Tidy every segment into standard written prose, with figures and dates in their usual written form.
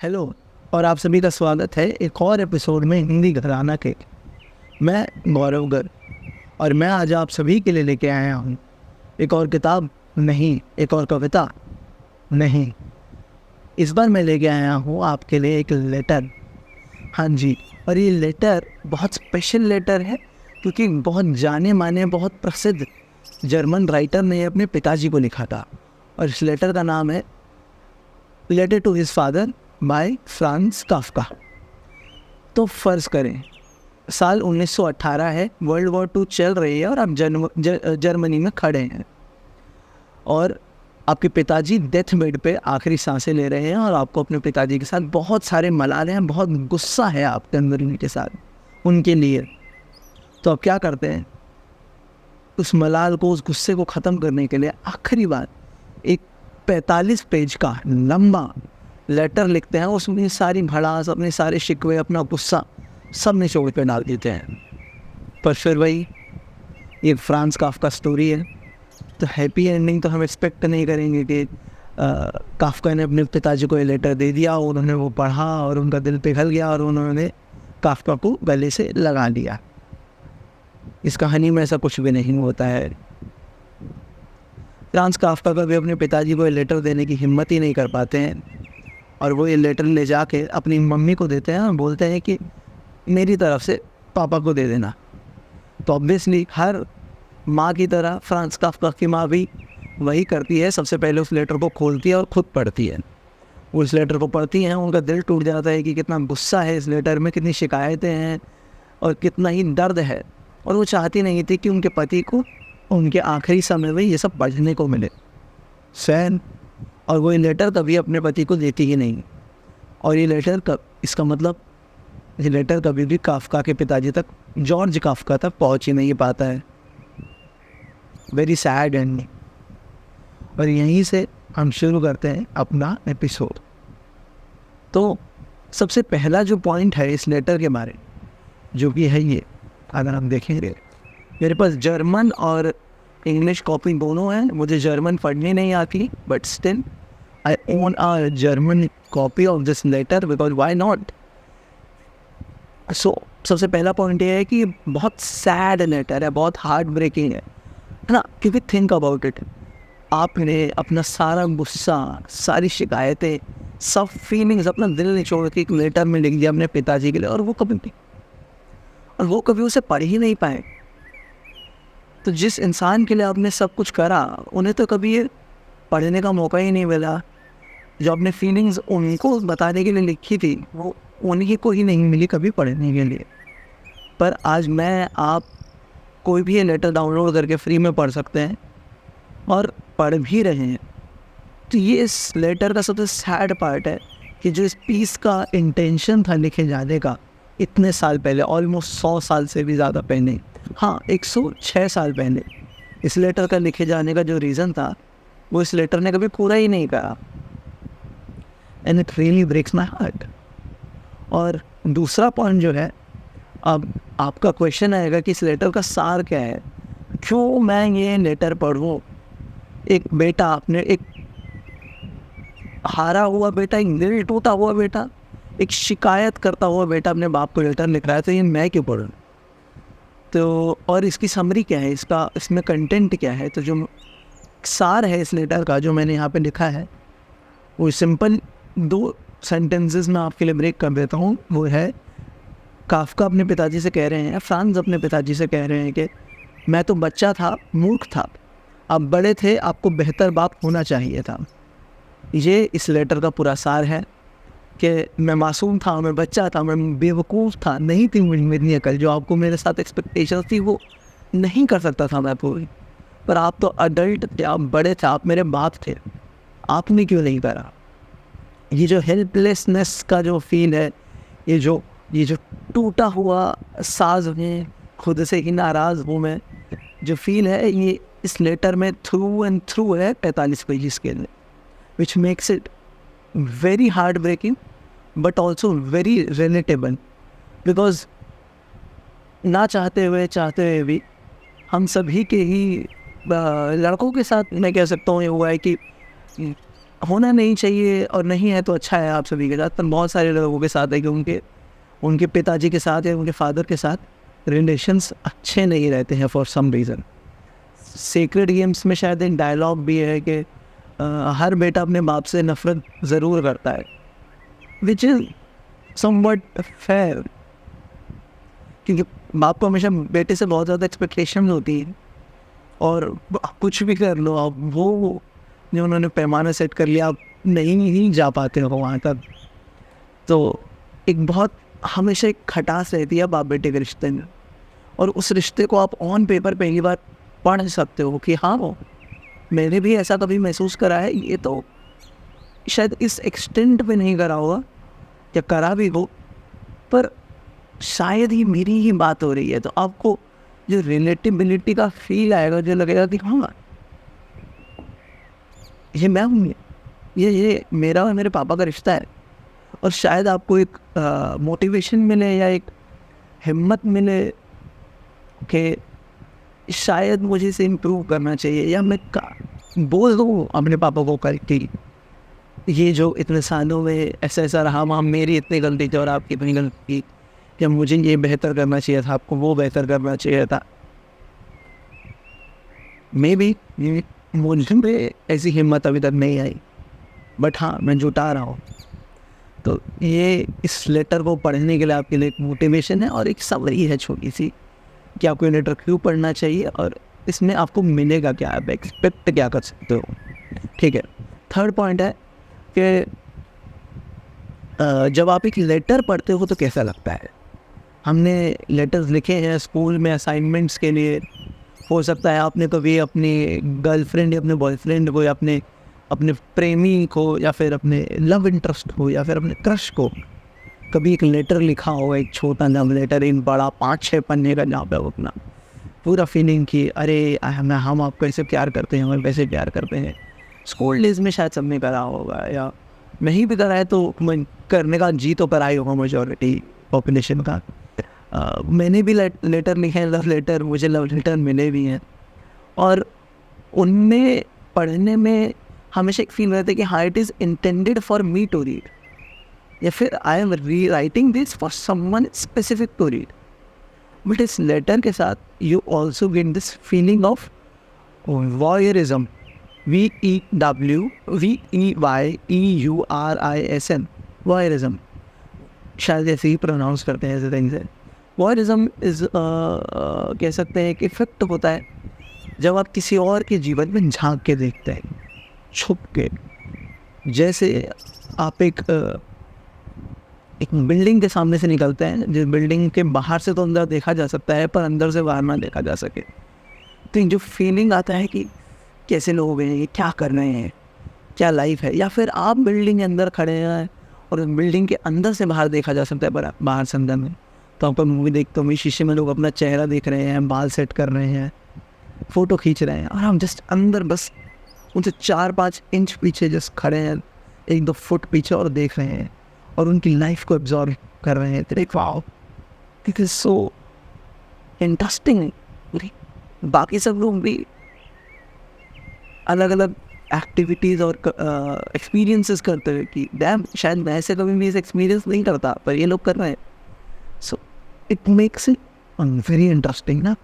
Hello और आप सभी का स्वागत है एक और एपिसोड में हिंदी घराना के। मैं गौरव गर्ग और मैं आज आप सभी के लिए लेके आया हूँ एक और किताब नहीं, एक और कविता नहीं, इस बार मैं लेके आया हूँ आपके लिए एक लेटर। हाँ जी, और ये लेटर बहुत स्पेशल लेटर है क्योंकि बहुत जाने माने बहुत प्रसिद्ध जर्मन राइटर ने अपने पिताजी को लिखा था और इस लेटर का नाम है letter to his father by Franz Kafka. तो फ़र्ज़ करें साल 1918 है, वर्ल्ड वॉर 2 चल रही है और आप जर्मनी में खड़े हैं और आपके पिताजी डेथ बेड पे आखिरी सांसें ले रहे हैं और आपको अपने पिताजी के साथ बहुत सारे मलाल हैं, बहुत गुस्सा है आपके अंदर उनके साथ, उनके लिए। तो आप क्या करते हैं? उस मलाल को, उस गुस्से को ख़त्म करने के लिए आखिरी बार एक 45 पेज का लंबा लेटर लिखते हैं। उसमें सारी भड़ास, अपने सारे शिकवे, अपना गुस्सा सब निचोड़ के डाल देते हैं। पर फिर वही ये फ्रांज काफ्का स्टोरी है, तो हैप्पी एंडिंग तो हम एक्सपेक्ट नहीं करेंगे कि काफ्का ने अपने पिताजी को ये लेटर दे दिया, उन्होंने वो पढ़ा और उनका दिल पिघल गया और उन्होंने काफ्का को गले से लगा लिया। इस कहानी में ऐसा कुछ भी नहीं होता है। फ्रांज काफ्का कभी अपने पिताजी को ये लेटर देने की हिम्मत ही नहीं कर पाते हैं और वो ये लेटर ले जाके अपनी मम्मी को देते हैं और बोलते हैं कि मेरी तरफ से पापा को दे देना। तो ऑब्वियसली हर माँ की तरह फ्रांज काफ्का की माँ भी वही करती है, सबसे पहले उस लेटर को खोलती है और ख़ुद पढ़ती है। वो इस लेटर को पढ़ती हैं, उनका दिल टूट जाता है कि कितना गुस्सा है इस लेटर में, कितनी शिकायतें हैं और कितना ही दर्द है। और वो चाहती नहीं थी कि उनके पति को उनके आखिरी समय में ये सब पढ़ने को मिले सैन। और वो ये लेटर कभी अपने पति को देती ही नहीं। और ये लेटर इसका मतलब ये लेटर कभी भी काफ्का के पिताजी तक, जॉर्ज काफ्का तक पहुंच ही नहीं पाता है। Very sad ending. और यहीं से हम शुरू करते हैं अपना एपिसोड। तो सबसे पहला जो पॉइंट है इस लेटर के बारे जो कि है ये, अगर हम देखेंगे मेरे पास जर्मन और इंग्लिश कॉपी दोनों हैं। मुझे जर्मन पढ़नी नहीं आती, but still I own a German copy of this letter because why not. So सबसे पहला पॉइंट ये है कि बहुत सैड लेटर है, बहुत हार्ट ब्रेकिंग है ना। क्योंकि थिंक अबाउट इट, आपने अपना सारा गुस्सा, सारी शिकायतें, सब फीलिंग्स, अपना दिल निचोड़ के एक लेटर में लिख दिया अपने पिताजी के लिए और वो कभी उसे पढ़ ही नहीं पाए। तो जिस इंसान के लिए आपने सब कुछ करा, उन्हें तो कभी ये पढ़ने का मौका ही नहीं मिला। जो आपने फीलिंग्स उनको बताने के लिए लिखी थी, वो उन्हीं को ही नहीं मिली कभी पढ़ने के लिए। पर आज मैं, आप, कोई भी ये लेटर डाउनलोड करके फ्री में पढ़ सकते हैं और पढ़ भी रहे हैं। तो ये इस लेटर का सबसे सैड पार्ट है कि जो इस पीस का इंटेंशन था लिखे जाने का इतने साल पहले, ऑलमोस्ट 100 साल से भी ज़्यादा पहले, हाँ 106 साल पहले, इस लेटर का लिखे जाने का जो रीज़न था वो इस लेटर ने कभी पूरा ही नहीं करा। And it really breaks my heart. और दूसरा पॉइंट जो है, अब आपका क्वेश्चन आएगा कि इस लेटर का सार क्या है, क्यों मैं ये लेटर पढ़ूँ। एक बेटा, आपने एक हारा हुआ बेटा, एक दिल टूटा हुआ बेटा, एक शिकायत करता हुआ बेटा अपने बाप को लेटर लिख रहा है, तो ये मैं क्यों पढ़ूँ। तो और इसकी समरी क्या है, इसमें कंटेंट क्या है। तो जो सार है इस लेटर का जो मैंने यहाँ पे लिखा है, वो सिंपल 2 सेंटेंसेस में आपके लिए ब्रेक कर देता हूँ। वो है, काफ्का अपने पिताजी से कह रहे हैं, फ्रांज अपने पिताजी से कह रहे हैं कि मैं तो बच्चा था, मूर्ख था, आप बड़े थे, आपको बेहतर बाप होना चाहिए था। ये इस लेटर का पूरा सार है कि मैं मासूम था, मैं बच्चा था, मैं बेवकूफ़ था, नहीं थी मेरी अकल, जो आपको मेरे साथ एक्सपेक्टेशन थी वो नहीं कर सकता था मैं पूरी। पर आप तो अडल्ट थे, आप बड़े थे, आप मेरे बाप थे, आपने क्यों नहीं करा। ये जो हेल्पलेसनेस का जो फील है, ये जो टूटा हुआ साज है, खुद से ही नाराज़ हूँ मैं, जो फील है, ये इस लेटर में थ्रू एंड थ्रू है 45 पेजेस के लिए, which makes it very heartbreaking but also very relatable because ना चाहते हुए भी हम सभी के ही लड़कों के साथ मैं कह सकता हूँ ये हुआ है कि होना नहीं चाहिए और नहीं है तो अच्छा है आप सभी के साथ, पर बहुत सारे लोगों के साथ है कि उनके पिताजी के साथ या उनके फादर के साथ रिलेशंस अच्छे नहीं रहते हैं for some reason. Secret games में शायद एक डायलॉग भी है कि हर बेटा अपने बाप से नफरत ज़रूर करता है, विच इज़ समवट फेयर, क्योंकि बाप को हमेशा बेटे से बहुत ज़्यादा एक्सपेक्टेशन होती है और कुछ भी कर लो आप, वो जो उन्होंने पैमाना सेट कर लिया आप नहीं जा पाते हो वहाँ तक। तो एक बहुत हमेशा एक खटास रहती है बाप बेटे के रिश्ते में, और उस रिश्ते को आप ऑन पेपर पहली बार पढ़ सकते हो कि हाँ वो मैंने भी ऐसा कभी महसूस करा है। ये तो शायद इस एक्सटेंट पे नहीं करा होगा या करा भी हो, पर शायद ही मेरी ही बात हो रही है, तो आपको जो रिलेटिबिलिटी का फील आएगा, जो लगेगा कि हाँ ये मैं हूँ, ये मेरा और मेरे पापा का रिश्ता है। और शायद आपको एक मोटिवेशन मिले या एक हिम्मत मिले कि शायद मुझे इसे इम्प्रूव करना चाहिए, या मैं बोल दूँ अपने पापा को कल कि ये जो इतने सालों में ऐसा रहा, वहाँ मेरी इतनी गलती थी और आपकी इतनी गलती थी, कि मुझे ये बेहतर करना चाहिए था, आपको वो बेहतर करना चाहिए था। मे बी मुझे में ऐसी हिम्मत अभी तक नहीं आई, बट हाँ मैं जुटा रहा हूँ। तो ये इस लेटर को पढ़ने के लिए आपके लिए एक मोटिवेशन है और एक समरी है छोटी सी कि आपको ये लेटर क्यों पढ़ना चाहिए और इसमें आपको मिलेगा क्या, आप एक्सपेक्ट क्या कर सकते हो। ठीक है, थर्ड पॉइंट है कि जब आप एक लेटर पढ़ते हो तो कैसा लगता है। हमने लेटर्स लिखे हैं स्कूल में असाइनमेंट्स के लिए, हो सकता है आपने कभी अपनी गर्लफ्रेंड या अपने बॉयफ्रेंड को या अपने प्रेमी को या फिर अपने लव इंटरेस्ट को या फिर अपने क्रश को कभी एक लेटर लिखा होगा, एक छोटा लव लेटर, इन बड़ा 5-6 पन्ने का, जहाँ पे अपना पूरा फीलिंग कि अरे हम आपको ऐसे प्यार करते हैं, हम वैसे प्यार करते हैं। स्कूल डेज में शायद सबने करा होगा, या नहीं भी करा है तो मैं करने का जी तो करा ही होगा मेजॉरिटी पॉपुलेशन का। मैंने भी लेटर लिखे हैं, लव लेटर, मुझे लव लेटर मिले भी हैं, और उनमें पढ़ने में हमेशा एक फील रहता है कि हाँ it is intended for me to read, या फिर I am rewriting this for someone specific to read. But इस लेटर के साथ you also get this feeling of voyeurism, VEYEURISM, voyeurism, शायद ऐसे ही प्रोनाउंस करते हैं ऐसे थिंग से। वॉयरिज्म इज़ कह सकते हैं कि इफेक्ट होता है जब आप किसी और के जीवन में झांक के देखते हैं, छुप के। जैसे आप एक बिल्डिंग के सामने से निकलते हैं, जिस बिल्डिंग के बाहर से तो अंदर देखा जा सकता है पर अंदर से बाहर ना देखा जा सके, तो जो फीलिंग आता है कि कैसे लोग हैं, ये क्या कर रहे हैं, क्या लाइफ है। या फिर आप बिल्डिंग के अंदर खड़े हैं और बिल्डिंग के अंदर से बाहर देखा जा सकता है, पर बाहर से अंदर में। तो आपका मूवी देखते हो, शीशे में लोग अपना चेहरा देख रहे हैं, बाल सेट कर रहे हैं, फ़ोटो खींच रहे हैं, और हम जस्ट अंदर बस उनसे 4-5 इंच पीछे जस्ट खड़े हैं, 1-2 फुट पीछे, और देख रहे हैं और उनकी लाइफ को एब्जॉर्ब कर रहे हैं। तो wow, it is so interesting. बाकी सब लोग भी अलग अलग एक्टिविटीज़ और एक्सपीरियंसेस करते हुए कि डैम शायद मैं ऐसे कभी भी इस एक्सपीरियंस नहीं करता, पर ये लोग कर रहे हैं। So it makes it very interesting ना,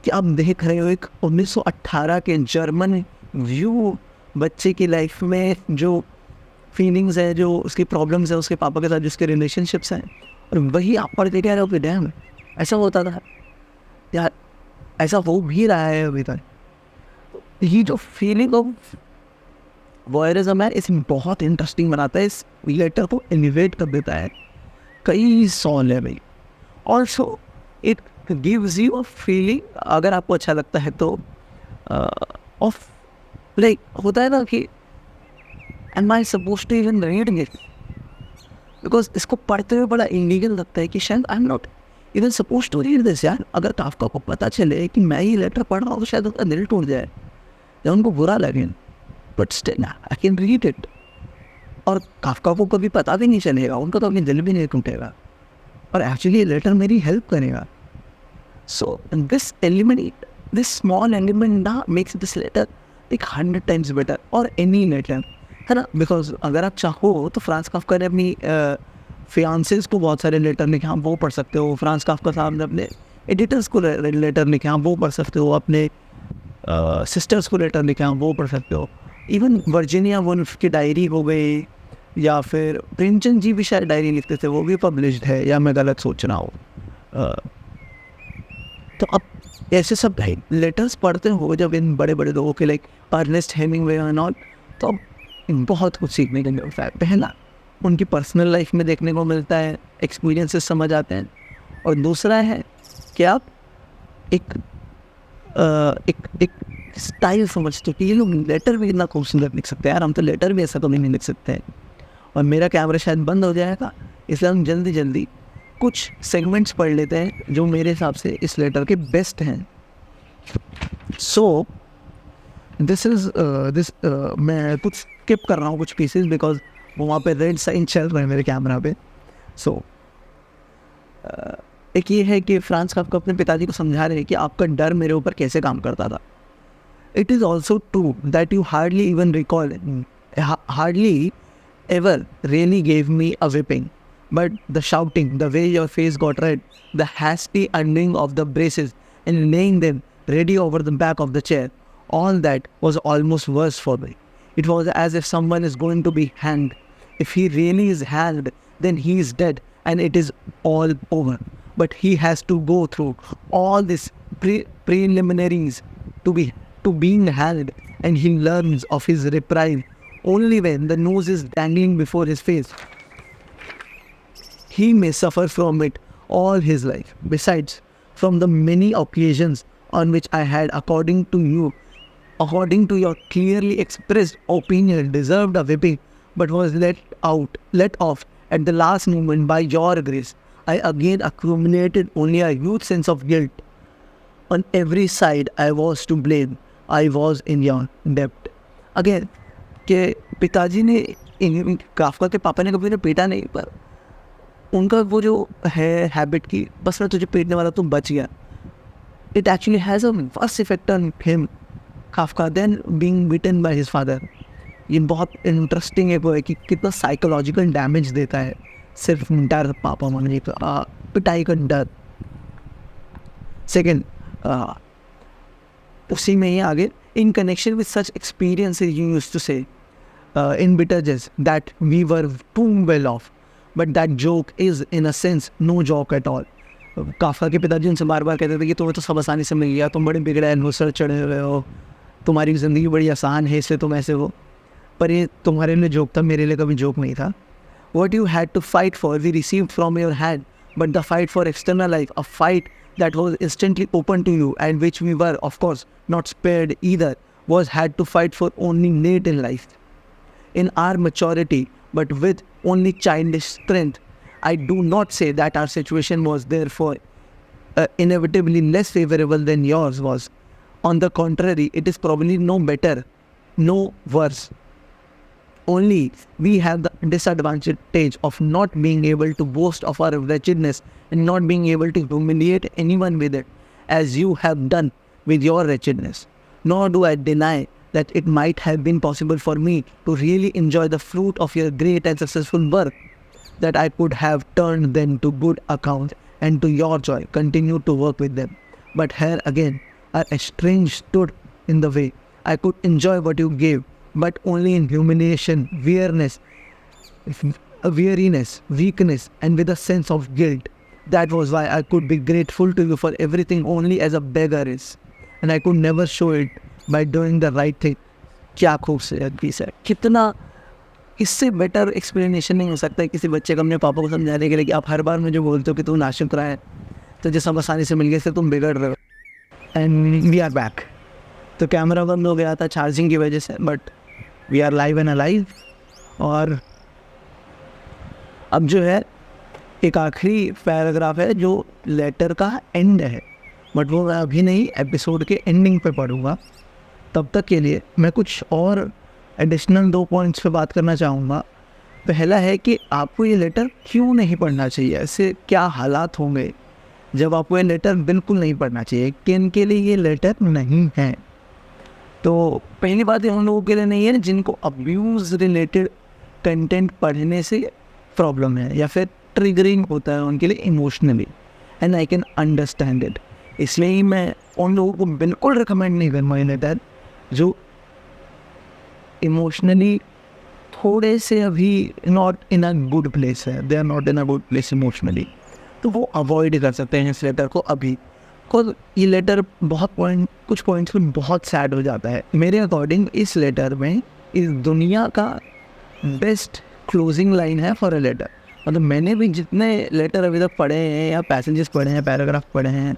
कि आप देख रहे हो एक 1918 के जर्मन व्यू बच्चे की लाइफ में जो फीलिंग्स है, जो उसकी प्रॉब्लम्स है, उसके पापा के साथ जिसके रिलेशनशिप्स हैं, और वही आप पढ़ के कह रहे हो कि डैम ऐसा होता था यार, ऐसा हो भी रहा है अभी तक। ये जो फीलिंग ऑफ वॉयरिज्म है, इसे बहुत इंटरेस्टिंग बनाता है, इस लेटर को एलिवेट कर देता है कई 100 level. Also it gives you a feeling, अगर आपको अच्छा लगता है तो, ऑफ लाइक होता है ना कि am I suppose to even reading it, because इसको पढ़ते हुए बड़ा इलीगल लगता है कि शायद I am not even suppose to read this. यार अगर काफका को पता चले कि मैं ये लेटर पढ़ रहा हूँ तो शायद उनका दिल टूट जाए या उनको बुरा लगे, but still I can read it. और काफका को कभी पता भी नहीं चलेगा, उनका तो अपनी दिल भी नहीं टूटेगा, और एक्चुअली ये लेटर मेरी हेल्प करेगा। So this element, this small element ना makes this letter like 100 times better, or any letter है ना, बिकॉज अगर आप चाहो तो फ्रांस काफ्का ने अपनी फियांसेस को बहुत सारे लेटर लिखे, आप वो पढ़ सकते हो। फ्रांस काफ्का साहब ने अपने एडिटर्स को लेटर लिखे, आप वो पढ़ सकते हो। अपने सिस्टर्स को लेटर लिखे, आप वो पढ़ सकते हो। इवन वर्जीनिया वुल्फ की डायरी हो गई, या फिर प्रेमचंद जी भी शायद डायरी लिखते थे, वो भी पब्लिश्ड है, या मैं गलत सोच रहा हूँ। तो अब ऐसे सब लेटर्स पढ़ते हो जब इन बड़े बड़े लोगों के, like Ernest Hemingway and all, तो अब बहुत कुछ सीखने को मिलता है। पहला, उनकी पर्सनल लाइफ में देखने को मिलता है, एक्सपीरियंसेस समझ आते हैं। और दूसरा है कि आप एक एक स्टाइल समझते हो कि ये लोग लेटर भी इतना खूबसूरत लिख सकते हैं, यार हम तो लेटर भी ऐसा तो नहीं लिख सकते हैं। और मेरा कैमरा शायद बंद हो जाएगा, इसलिए हम जल्दी जल्दी कुछ सेगमेंट्स पढ़ लेते हैं जो मेरे हिसाब से इस लेटर के बेस्ट हैं। सो दिस मैं कुछ स्किप कर रहा हूँ कुछ पीसेस, बिकॉज वहाँ पे रेड साइन चल रहा है मेरे कैमरा पे। सो एक ये है कि फ्रांस काफ्का अपने पिताजी को समझा रहे हैं कि आपका डर मेरे ऊपर कैसे काम करता था। It is also true that you hardly even recall, hardly ever really gave me a whipping, but the shouting, the way your face got red, the hasty undoing of the braces and laying them ready over the back of the chair, all that was almost worse for me. It was as if someone is going to be hanged. If he really is hanged, then he is dead and it is all over. But he has to go through all these preliminaries to being hanged, and he learns of his reprieve only when the nose is dangling before his face. He may suffer from it all his life. Besides, from the many occasions on which I had, according to your clearly expressed opinion, deserved a whipping, but was let off at the last moment by your grace, I again accumulated only a huge sense of guilt. On every side I was to blame. I was in your debt. Again, कि पिताजी ने, Kafka के पापा ने कभी उन्हें पीटा नहीं, पर उनका वो जो है हैबिट की बस मैं तुझे पीटने वाला, तुम बच गया, it actually has a worse effect on him, Kafka, then being beaten by his father. ये बहुत इंटरेस्टिंग है वो है कि कितना साइकोलॉजिकल डैमेज देता है सिर्फ डर, पापा मम्मी पिटाई का डर। सेकेंड, उसी में ही आगे, in connection with such experiences you used to say in bitter jest that we were too well off, but that joke is in a sense no joke at all. Kafka के पिताजी उनसे बार बार कहते थे कि तुम्हें तो सब आसानी से मिल गया, तुम बड़े बिगड़े एनवसर चढ़े हुए हो, तुम्हारी ज़िंदगी बड़ी आसान है, इसलिए तुम ऐसे हो। पर ये तुम्हारे लिए जोक था, मेरे लिए कभी जोक नहीं था। What you had to fight for we received from your hand, but the fight for external life, a fight that was instantly open to you and which we were, of course, not spared either, was had to fight for only late in life. In our maturity, but with only childish strength. I do not say that our situation was therefore inevitably less favorable than yours was. On the contrary, it is probably no better, no worse. Only we have the disadvantage of not being able to boast of our wretchedness and not being able to humiliate anyone with it, as you have done with your wretchedness. Nor do I deny that it might have been possible for me to really enjoy the fruit of your great and successful work, that I could have turned them to good account and to your joy continued to work with them. But here again, a estrange stood in the way. I could enjoy what you gave, but only in humiliation, weariness, weakness, and with a sense of guilt. That was why I could be grateful to you for everything only as a beggar is, and I could never show it by doing the right thing. क्या खूबसूरत piece है, कितना इससे better explanation नहीं हो सकता है किसी बच्चे को अपने पापा को समझाने के लिए कि आप हर बार मुझे बोलते हो कि तू नाशुक्र है, तो जैसा आसानी से मिल गया, इससे तुम बिगड़ रहे हो। And we are back. तो कैमरा बंद हो गया था चार्जिंग की वजह से, but we are live and alive. और अब जो है एक आखिरी पैराग्राफ है जो लेटर का एंड है, बट वो मैं अभी नहीं, एपिसोड के एंडिंग पे पढ़ूँगा। तब तक के लिए मैं कुछ और एडिशनल 2 पॉइंट्स पे बात करना चाहूँगा। पहला है कि आपको ये लेटर क्यों नहीं पढ़ना चाहिए, ऐसे क्या हालात होंगे जब आपको ये लेटर बिल्कुल नहीं पढ़ना चाहिए, किन के लिए ये लेटर नहीं है। तो पहली बात ये उन लोगों के लिए नहीं है जिनको अब्यूज़ रिलेटेड कंटेंट पढ़ने से प्रॉब्लम है या फिर ट्रिगरिंग होता है उनके लिए emotionally, and I can understand it. इसलिए ही मैं उन लोगों को बिल्कुल रिकमेंड नहीं करूँगा ये लेटर जो इमोशनली थोड़े से अभी not in a good place है, they are not in a good place emotionally, तो वो अवॉइड कर सकते हैं इस लेटर को अभी। बिकॉज ये लेटर कुछ पॉइंट्स में बहुत सैड हो जाता है मेरे अकॉर्डिंग। इस लेटर में इस दुनिया का बेस्ट क्लोजिंग लाइन है फॉर अ लेटर। मतलब मैंने भी जितने लेटर अभी तक पढ़े हैं या पैसेजेस पढ़े हैं, पैराग्राफ पढ़े हैं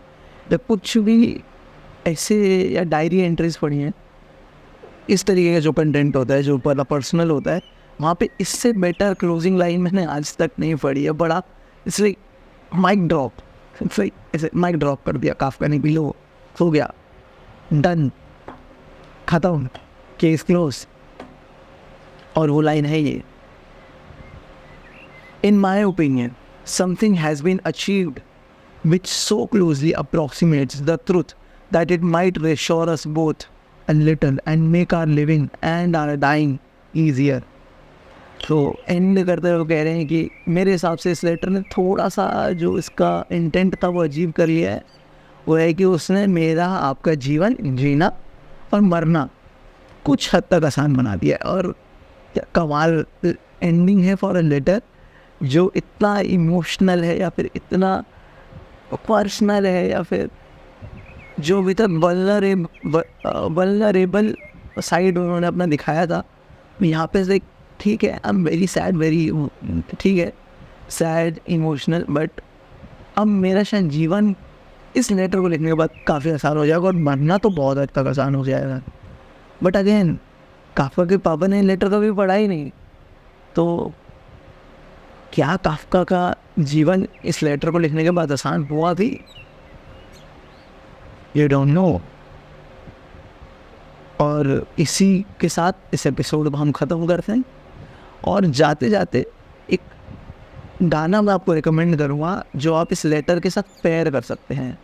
या कुछ भी ऐसे या डायरी एंट्रीज पढ़ी हैं, इस तरीके का जो कंटेंट होता है जो पर्सनल होता है, वहाँ पे इससे बेटर क्लोजिंग लाइन मैंने आज तक नहीं पढ़ी है। बड़ा इसलिए माइक ड्रॉप, इसलिए ऐसे माइक ड्रॉप कर दिया काफका ने, भी लो हो गया, डन, ख़त्म, केस क्लोज। और वो लाइन है ये, in my opinion something has been achieved which so closely approximates the truth that it might reassure us both a little and make our living and our dying easier। तो and करते हुए कह रहे हैं कि मेरे हिसाब से इस लेटर ने थोड़ा सा जो इसका इंटेंट था वो अचीव कर लिया है। वो है कि उसने मेरा आपका जीवन जीना और मरना कुछ हद तक आसान बना दिया। और क्या कमाल एंडिंग है फॉर अ लेटर जो इतना इमोशनल है या फिर इतना पर्सनल है या फिर जो भी तक वल्नरेबल साइड उन्होंने अपना दिखाया था। यहाँ पे से ठीक है, I am very sad, very ठीक है, सैड इमोशनल, बट अब मेरा शायद जीवन इस लेटर को लिखने के बाद काफ़ी आसान हो जाएगा और मरना तो बहुत हद तक आसान हो जाएगा। बट अगेन काफका के पापा ने लेटर कभी पढ़ा ही नहीं, तो क्या काफका का जीवन इस लेटर को लिखने के बाद आसान हुआ भी? You don't know. और इसी के साथ इस एपिसोड को हम ख़त्म करते हैं। और जाते जाते एक गाना मैं आपको रिकमेंड करूँगा जो आप इस लेटर के साथ पेयर कर सकते हैं।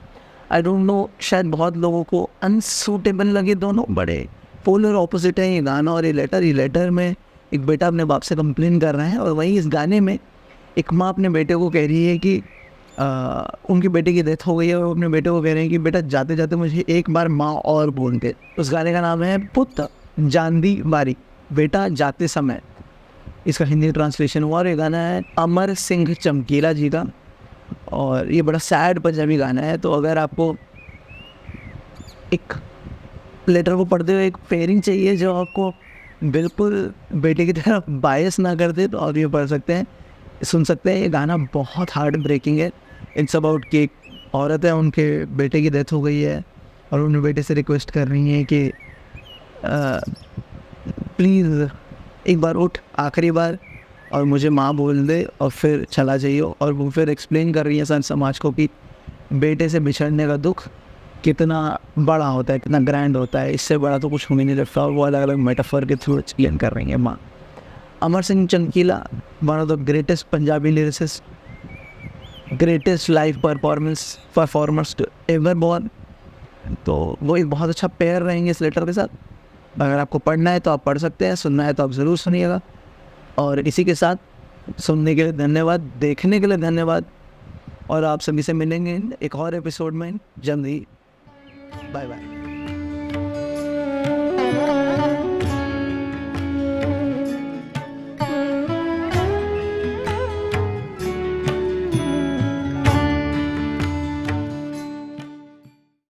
आई डोंट नो, शायद बहुत लोगों को अनसूटेबल लगे, दोनों बड़े पोलर ऑपोजिट है ये गाना और ये लेटर। ये लेटर में एक बेटा अपने बाप से कंप्लेन कर रहा है और वहीं इस गाने में एक माँ अपने बेटे को कह रही है कि उनके बेटे की डेथ हो गई है और अपने बेटे को कह रहे हैं कि बेटा जाते जाते मुझे एक बार माँ और बोल दे। उस गाने का नाम है पुत जांदी बारी, बेटा जाते समय, इसका हिंदी ट्रांसलेशन हुआ। और ये गाना है अमर सिंह चमकीला जी का और ये बड़ा सैड पंजाबी गाना है। तो अगर आपको एक लेटर को पढ़ते हुए एक पेयरिंग चाहिए जो आपको बिल्कुल बेटे की तरफ बायस ना कर दे, तो आप ये पढ़ सकते हैं, सुन सकते हैं। ये गाना बहुत हार्ट ब्रेकिंग है। इट्स अबाउट कि एक औरत है, उनके बेटे की डेथ हो गई है और उन्हें बेटे से रिक्वेस्ट कर रही हैं कि प्लीज़ एक बार उठ, आखिरी बार, और मुझे माँ बोल दे और फिर चला जाइए। और वो फिर एक्सप्लेन कर रही है सर समाज को कि बेटे से बिछड़ने का दुख कितना बड़ा होता है, कितना ग्रैंड होता है, इससे बड़ा तो कुछ हो ही नहीं लगता। और वो अलग अलग मेटाफर के थ्रू एक्सप्लेन कर रही है माँ। अमर सिंह चमकीला, one of the greatest Punjabi lyricist, greatest live performers ever born. तो वो एक बहुत अच्छा पेयर रहेंगे इस लेटर के साथ। अगर आपको पढ़ना है तो आप पढ़ सकते हैं, सुनना है तो आप ज़रूर सुनिएगा। और इसी के साथ सुनने के लिए धन्यवाद, देखने के लिए धन्यवाद, और आप सभी से मिलेंगे एक और एपिसोड में जल्द ही। Bye bye.